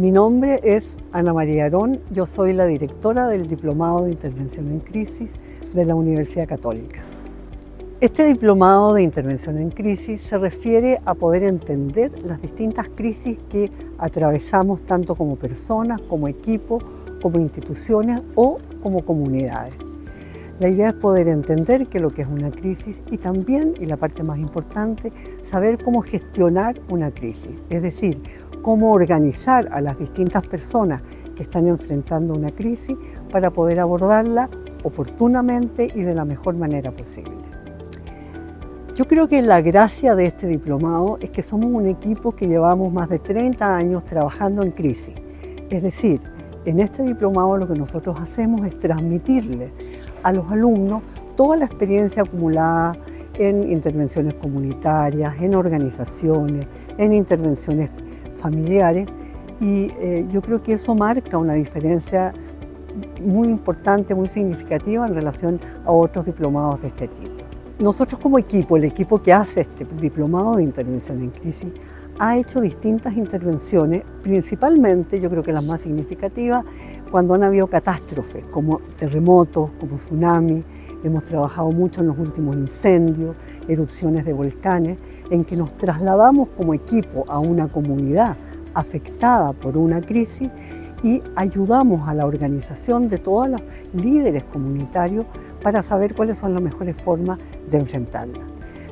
Mi nombre es Ana María Arón, yo soy la directora del Diplomado de Intervención en Crisis de la Universidad Católica. Este Diplomado de Intervención en Crisis se refiere a poder entender las distintas crisis que atravesamos tanto como personas, como equipo, como instituciones o como comunidades. La idea es poder entender qué es lo que es una crisis y también, y la parte más importante, saber cómo gestionar una crisis, es decir, cómo organizar a las distintas personas que están enfrentando una crisis para poder abordarla oportunamente y de la mejor manera posible. Yo creo que la gracia de este diplomado es que somos un equipo que llevamos más de 30 años trabajando en crisis. Es decir, en este diplomado lo que nosotros hacemos es transmitirle a los alumnos toda la experiencia acumulada en intervenciones comunitarias, en organizaciones, en intervenciones familiares y yo creo que eso marca una diferencia muy importante, muy significativa en relación a otros diplomados de este tipo. Nosotros como equipo, el equipo que hace este diplomado de intervención en crisis, ha hecho distintas intervenciones, principalmente yo creo que las más significativas cuando han habido catástrofes como terremotos, como tsunamis. Hemos trabajado mucho en los últimos incendios, erupciones de volcanes, en que nos trasladamos como equipo a una comunidad afectada por una crisis y ayudamos a la organización de todos los líderes comunitarios para saber cuáles son las mejores formas de enfrentarla.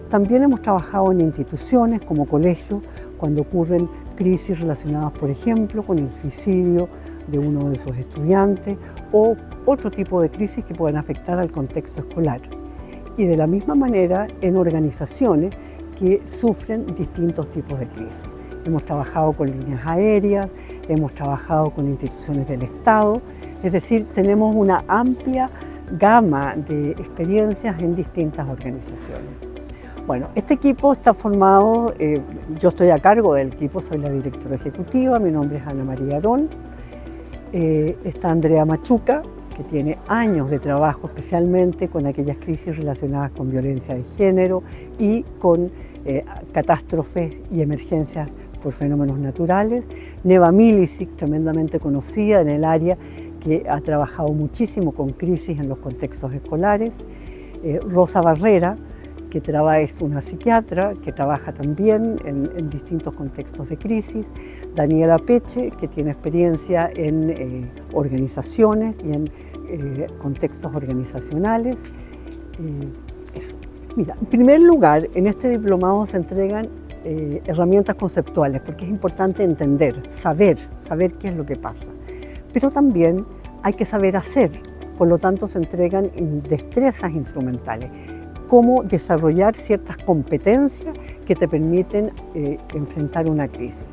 También hemos trabajado en instituciones como colegios, cuando ocurren crisis relacionadas, por ejemplo, con el suicidio de uno de sus estudiantes o otro tipo de crisis que puedan afectar al contexto escolar. Y de la misma manera en organizaciones que sufren distintos tipos de crisis. Hemos trabajado con líneas aéreas, hemos trabajado con instituciones del Estado, es decir, tenemos una amplia gama de experiencias en distintas organizaciones. Bueno, este equipo está formado, yo estoy a cargo del equipo, soy la directora ejecutiva, mi nombre es Ana María Arón, está Andrea Machuca, que tiene años de trabajo especialmente con aquellas crisis relacionadas con violencia de género y con catástrofes y emergencias por fenómenos naturales. Neva Milicic, tremendamente conocida en el área, que ha trabajado muchísimo con crisis en los contextos escolares. Rosa Barrera, que es una psiquiatra, que trabaja también en distintos contextos de crisis. Daniela Peche, que tiene experiencia en organizaciones y en contextos organizacionales. Mira, en primer lugar, en este diplomado se entregan herramientas conceptuales, porque es importante entender, saber qué es lo que pasa. Pero también hay que saber hacer, por lo tanto se entregan destrezas instrumentales, cómo desarrollar ciertas competencias que te permiten enfrentar una crisis.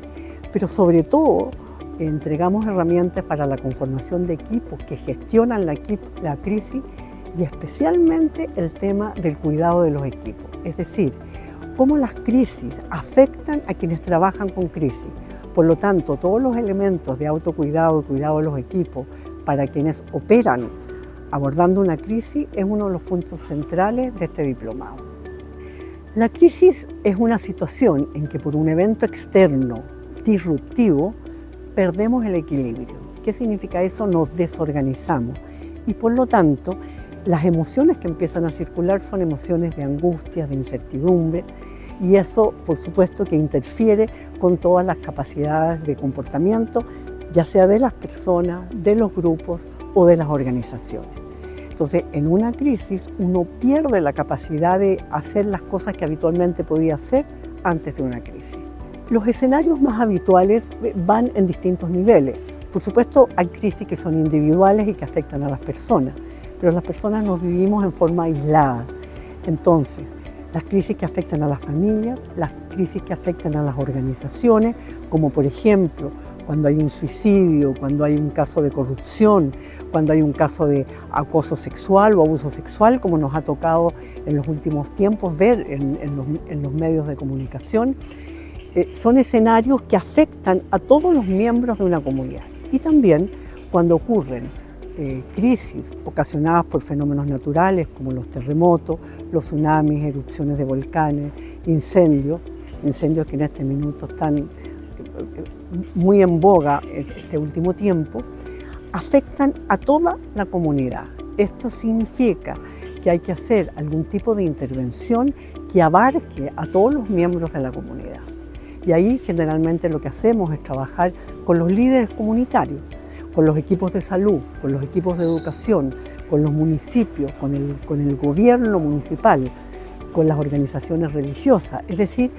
Pero sobre todo, entregamos herramientas para la conformación de equipos que gestionan la crisis y especialmente el tema del cuidado de los equipos. Es decir, cómo las crisis afectan a quienes trabajan con crisis. Por lo tanto, todos los elementos de autocuidado y cuidado de los equipos para quienes operan abordando una crisis es uno de los puntos centrales de este diplomado. La crisis es una situación en que por un evento externo disruptivo perdemos el equilibrio. ¿Qué significa eso? Nos desorganizamos y por lo tanto las emociones que empiezan a circular son emociones de angustia, de incertidumbre y eso por supuesto que interfiere con todas las capacidades de comportamiento, ya sea de las personas, de los grupos o de las organizaciones. Entonces, en una crisis uno pierde la capacidad de hacer las cosas que habitualmente podía hacer antes de una crisis. Los escenarios más habituales van en distintos niveles. Por supuesto, hay crisis que son individuales y que afectan a las personas, pero las personas nos vivimos en forma aislada. Entonces, las crisis que afectan a las familias, las crisis que afectan a las organizaciones, como por ejemplo, cuando hay un suicidio, cuando hay un caso de corrupción, cuando hay un caso de acoso sexual o abuso sexual, como nos ha tocado en los últimos tiempos ver en los medios de comunicación, son escenarios que afectan a todos los miembros de una comunidad. Y también cuando ocurren crisis ocasionadas por fenómenos naturales como los terremotos, los tsunamis, erupciones de volcanes, incendios que en este minuto están muy en boga este último tiempo, afectan a toda la comunidad. Esto significa que hay que hacer algún tipo de intervención que abarque a todos los miembros de la comunidad. Y ahí generalmente lo que hacemos es trabajar con los líderes comunitarios, con los equipos de salud, con los equipos de educación, con los municipios, con el gobierno municipal, con las organizaciones religiosas, es decir,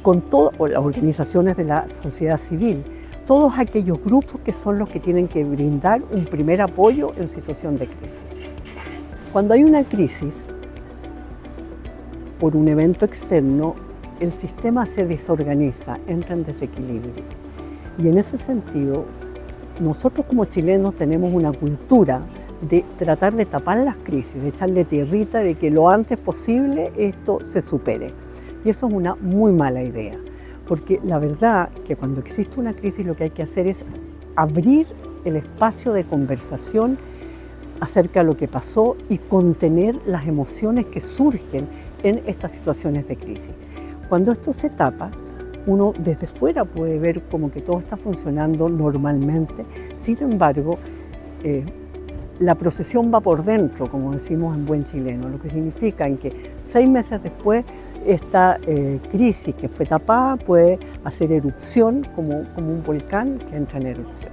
con todas las organizaciones de la sociedad civil, todos aquellos grupos que son los que tienen que brindar un primer apoyo en situación de crisis. Cuando hay una crisis por un evento externo, el sistema se desorganiza, entra en desequilibrio. Y en ese sentido, nosotros como chilenos tenemos una cultura de tratar de tapar las crisis, de echarle tierrita, de que lo antes posible esto se supere. Y eso es una muy mala idea, porque la verdad que cuando existe una crisis lo que hay que hacer es abrir el espacio de conversación acerca de lo que pasó y contener las emociones que surgen en estas situaciones de crisis. Cuando esto se tapa, uno desde fuera puede ver como que todo está funcionando normalmente, sin embargo, la procesión va por dentro, como decimos en buen chileno, lo que significa en que 6 meses después esta crisis que fue tapada puede hacer erupción como un volcán que entra en erupción.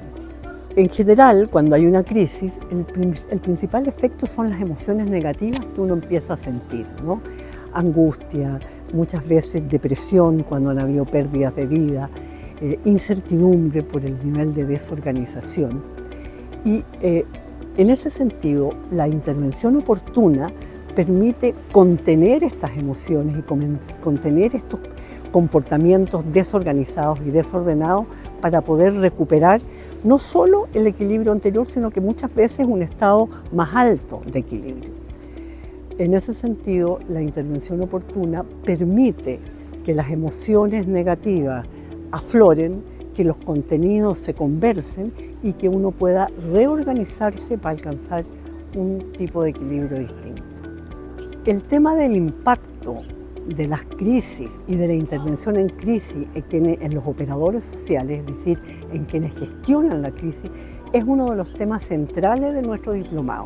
En general, cuando hay una crisis, el principal efecto son las emociones negativas que uno empieza a sentir, ¿no? Angustia, muchas veces depresión cuando han habido pérdidas de vida, incertidumbre por el nivel de desorganización. Y en ese sentido, la intervención oportuna permite contener estas emociones y contener estos comportamientos desorganizados y desordenados para poder recuperar no solo el equilibrio anterior, sino que muchas veces un estado más alto de equilibrio. En ese sentido, la intervención oportuna permite que las emociones negativas afloren, que los contenidos se conversen y que uno pueda reorganizarse para alcanzar un tipo de equilibrio distinto. El tema del impacto de las crisis y de la intervención en crisis en los operadores sociales, es decir, en quienes gestionan la crisis, es uno de los temas centrales de nuestro diplomado,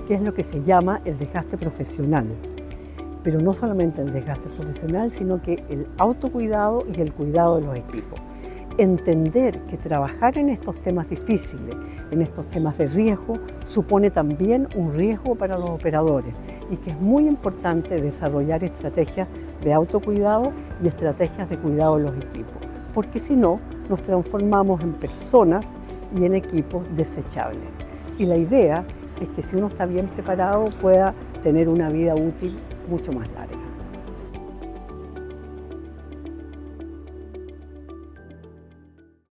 que es lo que se llama el desgaste profesional. Pero no solamente el desgaste profesional, sino que el autocuidado y el cuidado de los equipos. Entender que trabajar en estos temas difíciles, en estos temas de riesgo, supone también un riesgo para los operadores y que es muy importante desarrollar estrategias de autocuidado y estrategias de cuidado de los equipos, porque si no, nos transformamos en personas y en equipos desechables. Y la idea es que si uno está bien preparado pueda tener una vida útil mucho más larga.